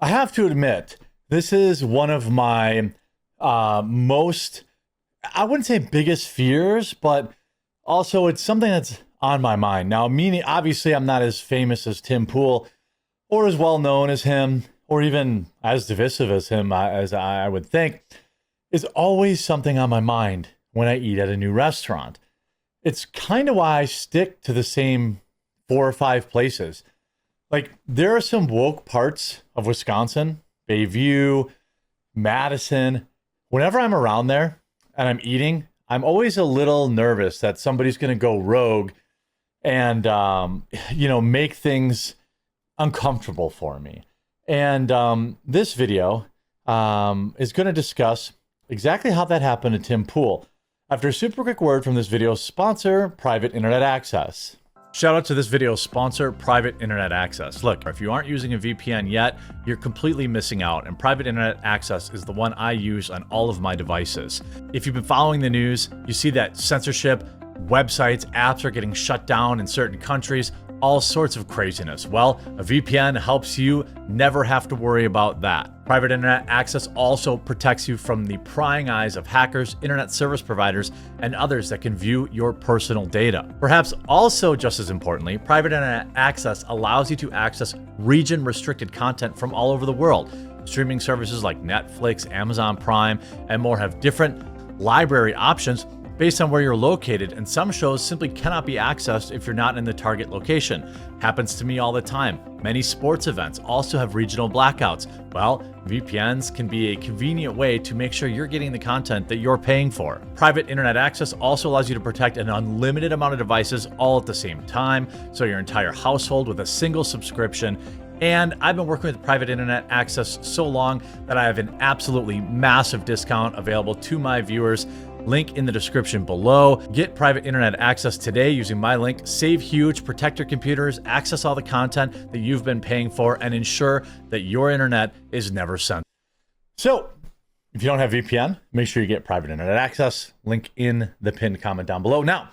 I have to admit, this is one of my most, I wouldn't say biggest fears, but also it's something that's on my mind. Now, meaning, obviously, I'm not as famous as Tim Pool or as well known as him or even as divisive as him, as I would think. Is always something on my mind when I eat at a new restaurant. It's kind of why I stick to the same 4 or 5 places. Like, there are some woke parts of Wisconsin, Bayview, Madison. Whenever I'm around there and I'm eating, I'm always a little nervous that somebody's going to go rogue and, make things uncomfortable for me. And this video is going to discuss exactly how that happened to Tim Pool. After a super quick word from this video's sponsor, Private Internet Access. Shout out to this video's sponsor, Private Internet Access. Look, if you aren't using a VPN yet, you're completely missing out, and Private Internet Access is the one I use on all of my devices. If you've been following the news, you see that censorship, websites, apps are getting shut down in certain countries, all sorts of craziness. Well, a VPN helps you never have to worry about that. Private Internet Access also protects you from the prying eyes of hackers, internet service providers, and others that can view your personal data. Perhaps also just as importantly, Private Internet Access allows you to access region-restricted content from all over the world. Streaming services like Netflix, Amazon Prime, and more have different library options based on where you're located, and some shows simply cannot be accessed if you're not in the target location. Happens to me all the time. Many sports events also have regional blackouts. Well, VPNs can be a convenient way to make sure you're getting the content that you're paying for. Private Internet Access also allows you to protect an unlimited amount of devices all at the same time, so your entire household with a single subscription. And I've been working with Private Internet Access so long that I have an absolutely massive discount available to my viewers. Link in the description below. Get Private Internet Access today using my link. Save huge, protect your computers, access all the content that you've been paying for, and ensure that your internet is never censored. So, if you don't have VPN, make sure you get Private Internet Access. Link in the pinned comment down below. Now,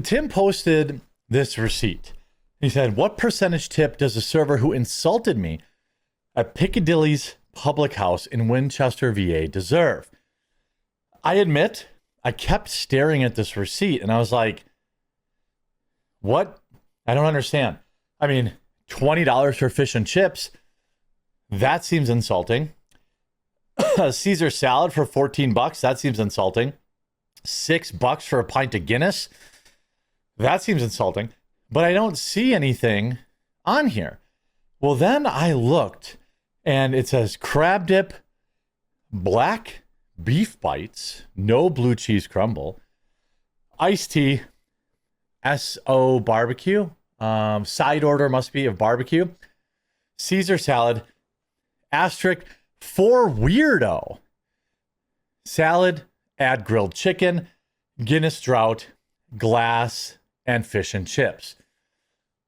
Tim posted this receipt. He said, "What percentage tip does a server who insulted me at Piccadilly's public house in Winchester, VA deserve?" I admit, I kept staring at this receipt and I was like, what? I don't understand. I mean, $20 for fish and chips, that seems insulting. Caesar salad for $14, that seems insulting. $6 for a pint of Guinness, that seems insulting. But I don't see anything on here. Well, then I looked and it says crab dip, black beef bites, no blue cheese crumble, iced tea, SO barbecue, side order must be of barbecue, Caesar salad, asterisk for weirdo, salad, add grilled chicken, Guinness draught, glass, and fish and chips.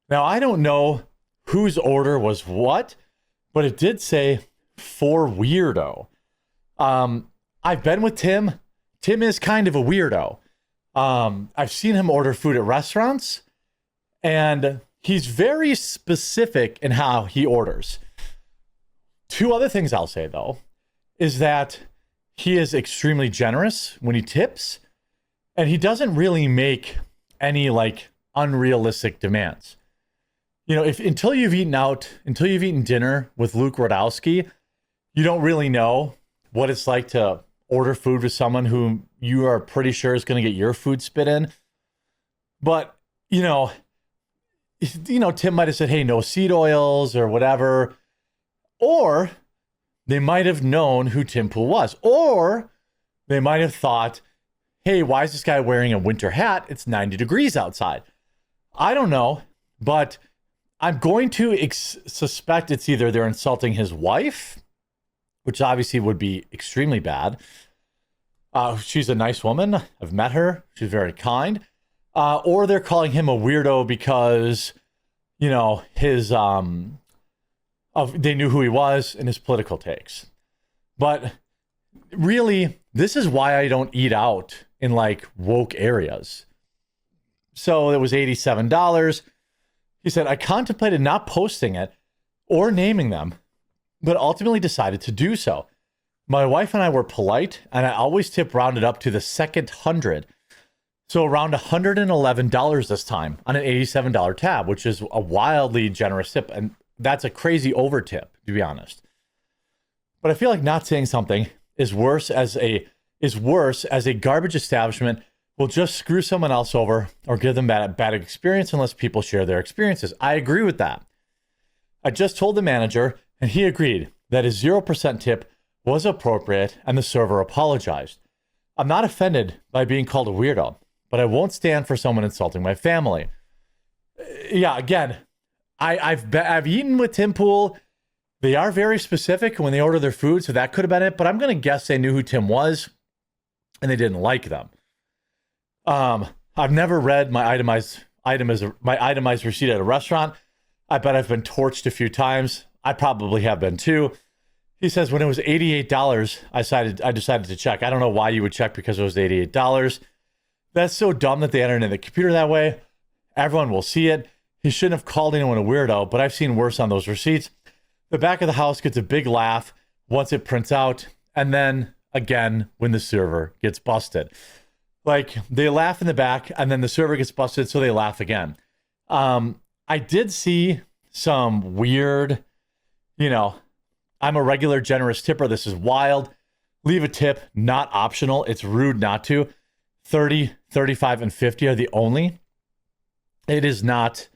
Now, I don't know whose order was what, but it did say for weirdo. I've been with Tim. Tim is kind of a weirdo. I've seen him order food at restaurants, and he's very specific in how he orders. 2 other things I'll say, though, is that he is extremely generous when he tips, and he doesn't really make any unrealistic demands. You know, until you've eaten dinner with Luke Rodowski, you don't really know what it's like to order food with someone who you are pretty sure is going to get your food spit in. But, Tim might have said, hey, no seed oils or whatever. Or they might have known who Tim Pool was. Or they might have thought, hey, why is this guy wearing a winter hat? It's 90 degrees outside. I don't know, but I'm going to suspect it's either they're insulting his wife, which obviously would be extremely bad. She's a nice woman. I've met her. She's very kind. Or they're calling him a weirdo because, his they knew who he was and his political takes. But really, this is why I don't eat out in woke areas. So it was $87. He said, I contemplated not posting it or naming them, but ultimately decided to do so. My wife and I were polite, and I always tip rounded up to the second hundred. So around $111 this time on an $87 tab, which is a wildly generous tip. And that's a crazy over tip, to be honest. But I feel like not saying something is worse as a garbage establishment will just screw someone else over or give them bad experience unless people share their experiences. I agree with that. I just told the manager, and he agreed that his 0% tip was appropriate, and the server apologized. I'm not offended by being called a weirdo, but I won't stand for someone insulting my family. Yeah, again, I've eaten with Tim Pool. They are very specific when they order their food, so that could have been it. But I'm going to guess they knew who Tim was, and they didn't like them. I've never read my itemized receipt at a restaurant. I bet I've been torched a few times. I probably have been too. He says when it was $88, I decided to check. I don't know why you would check because it was $88. That's so dumb that they entered in the computer that way. Everyone will see it. He shouldn't have called anyone a weirdo, but I've seen worse on those receipts. The back of the house gets a big laugh once it prints out, and then again when the server gets busted. Like, they laugh in the back, and then the server gets busted, so they laugh again. I did see some weird, I'm a regular generous tipper. This is wild. Leave a tip, not optional. It's rude not to. 30, 35, and 50 are the only. It is not,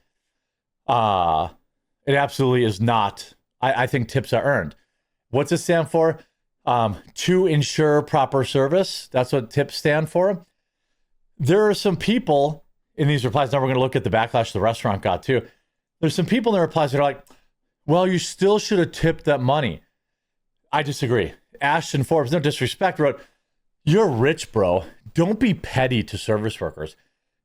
it absolutely is not. I think tips are earned. What's it stand for? To ensure proper service. That's what tips stand for. There are some people in these replies. Now we're going to look at the backlash the restaurant got too. There's some people in the replies that are like, well, you still should have tipped that money. I disagree. Ashton Forbes, no disrespect, wrote, you're rich, bro. Don't be petty to service workers.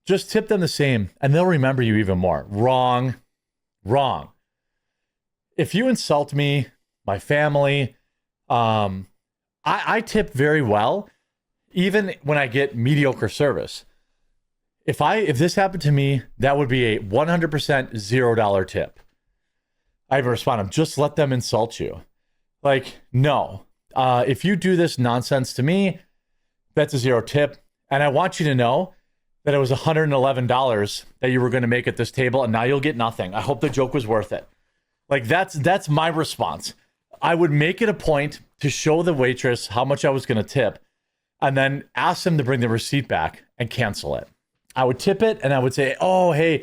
Just tip them the same and they'll remember you even more. Wrong. If you insult me, my family, I tip very well, even when I get mediocre service. If this happened to me, that would be a 100% $0 tip. I even respond, just let them insult you. Like, no. If you do this nonsense to me, that's a 0 tip. And I want you to know that it was $111 that you were going to make at this table, and now you'll get nothing. I hope the joke was worth it. Like, that's my response. I would make it a point to show the waitress how much I was going to tip, and then ask them to bring the receipt back and cancel it. I would tip it, and I would say, oh, hey,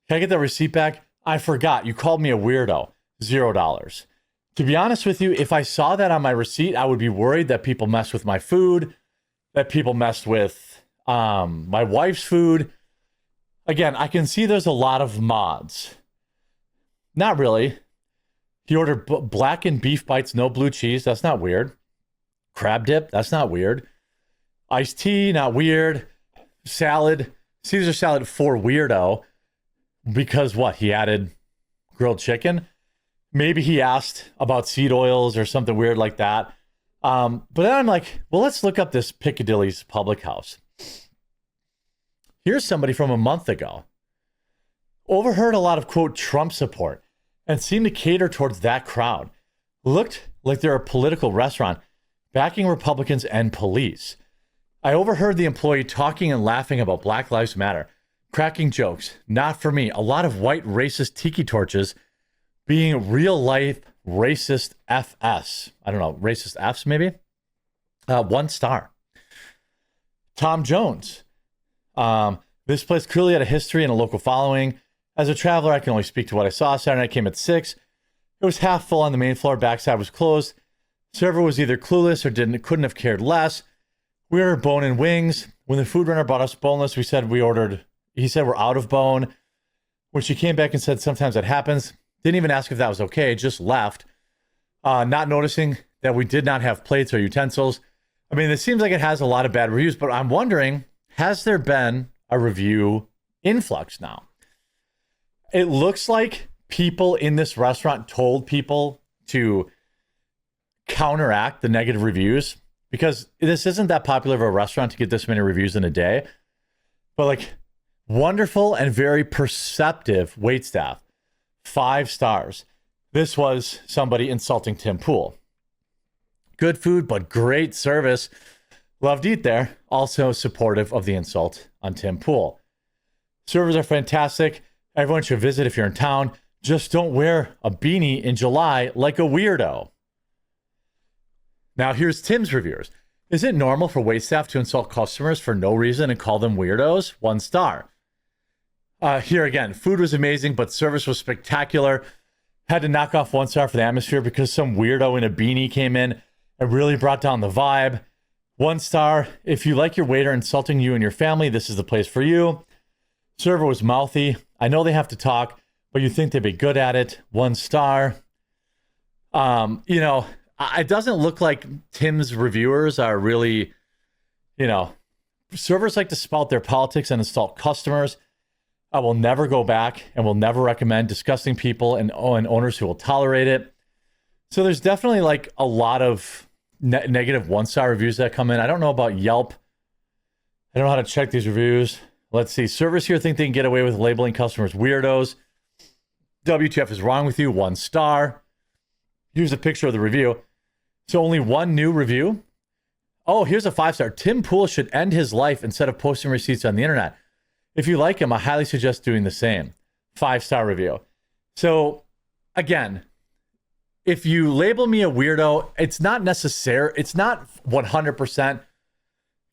can I get the receipt back? I forgot. You called me a weirdo. $0. To be honest with you, if I saw that on my receipt, I would be worried that people messed with my food, that people messed with my wife's food. Again, I can see there's a lot of mods. Not really. He ordered blackened beef bites, no blue cheese. That's not weird. Crab dip. That's not weird. Iced tea, not weird. Salad. Caesar salad for weirdo. Because what? He added grilled chicken? Maybe he asked about seed oils or something weird like that. But then I'm like, well, let's look up this Piccadilly's public house. Here's somebody from a month ago. Overheard a lot of, quote, Trump support and seemed to cater towards that crowd. Looked like they're a political restaurant backing Republicans and police. I overheard the employee talking and laughing about Black Lives Matter, cracking jokes. Not for me. A lot of white racist tiki torches being real life racist FS. I don't know, racist Fs maybe? 1 star. Tom Jones. This place clearly had a history and a local following. As a traveler, I can only speak to what I saw. Saturday night came at 6. It was half full on the main floor. Backside was closed. Server was either clueless or couldn't have cared less. We ordered bone and wings. When the food runner brought us boneless, he said we're out of bone. When she came back and said sometimes that happens, didn't even ask if that was okay, just left. Not noticing that we did not have plates or utensils. I mean, it seems like it has a lot of bad reviews, but I'm wondering, has there been a review influx now? It looks like people in this restaurant told people to counteract the negative reviews, because this isn't that popular of a restaurant to get this many reviews in a day. But like, wonderful and very perceptive waitstaff, 5 stars. This was somebody insulting Tim Pool. Good food, but great service. Loved to eat there. Also supportive of the insult on Tim Pool. Servers are fantastic. Everyone should visit if you're in town. Just don't wear a beanie in July like a weirdo. Now here's Tim's reviewers. Is it normal for waitstaff to insult customers for no reason and call them weirdos? 1 star. Here again, food was amazing, but service was spectacular. Had to knock off 1 star for the atmosphere because some weirdo in a beanie came in and really brought down the vibe. 1 star. If you like your waiter insulting you and your family, this is the place for you. Server was mouthy. I know they have to talk, but you think they'd be good at it. 1 star. It doesn't look like Tim's reviewers are really, servers like to spout their politics and insult customers. I will never go back and will never recommend disgusting people and owners who will tolerate it. So there's definitely like a lot of negative 1 star reviews that come in. I don't know about Yelp. I don't know how to check these reviews. Let's see. Servers here think they can get away with labeling customers weirdos. WTF is wrong with you? 1 star. Here's a picture of the review. So only 1 new review. Oh, here's a 5 star. Tim Pool should end his life instead of posting receipts on the internet. If you like him, I highly suggest doing the same. 5 star review. So again, if you label me a weirdo, it's not necessary. It's not 100%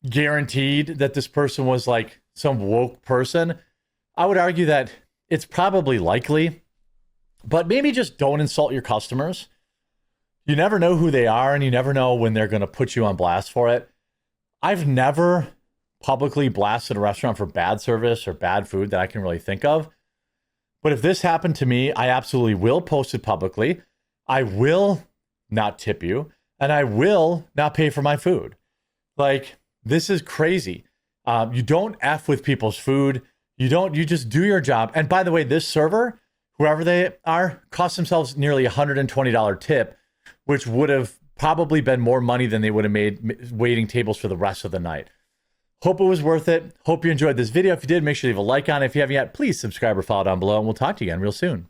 guaranteed that this person was like some woke person. I would argue that it's probably likely, but maybe just don't insult your customers. You never know who they are, and you never know when they're going to put you on blast for it. I've never publicly blasted a restaurant for bad service or bad food that I can really think of. But if this happened to me, I absolutely will post it publicly. I will not tip you, and I will not pay for my food. Like, this is crazy. You don't F with people's food. You just do your job. And by the way, this server, whoever they are, cost themselves nearly $120 tip, which would have probably been more money than they would have made waiting tables for the rest of the night. Hope it was worth it. Hope you enjoyed this video. If you did, make sure you leave a like on it. If you haven't yet, please subscribe or follow down below, and we'll talk to you again real soon.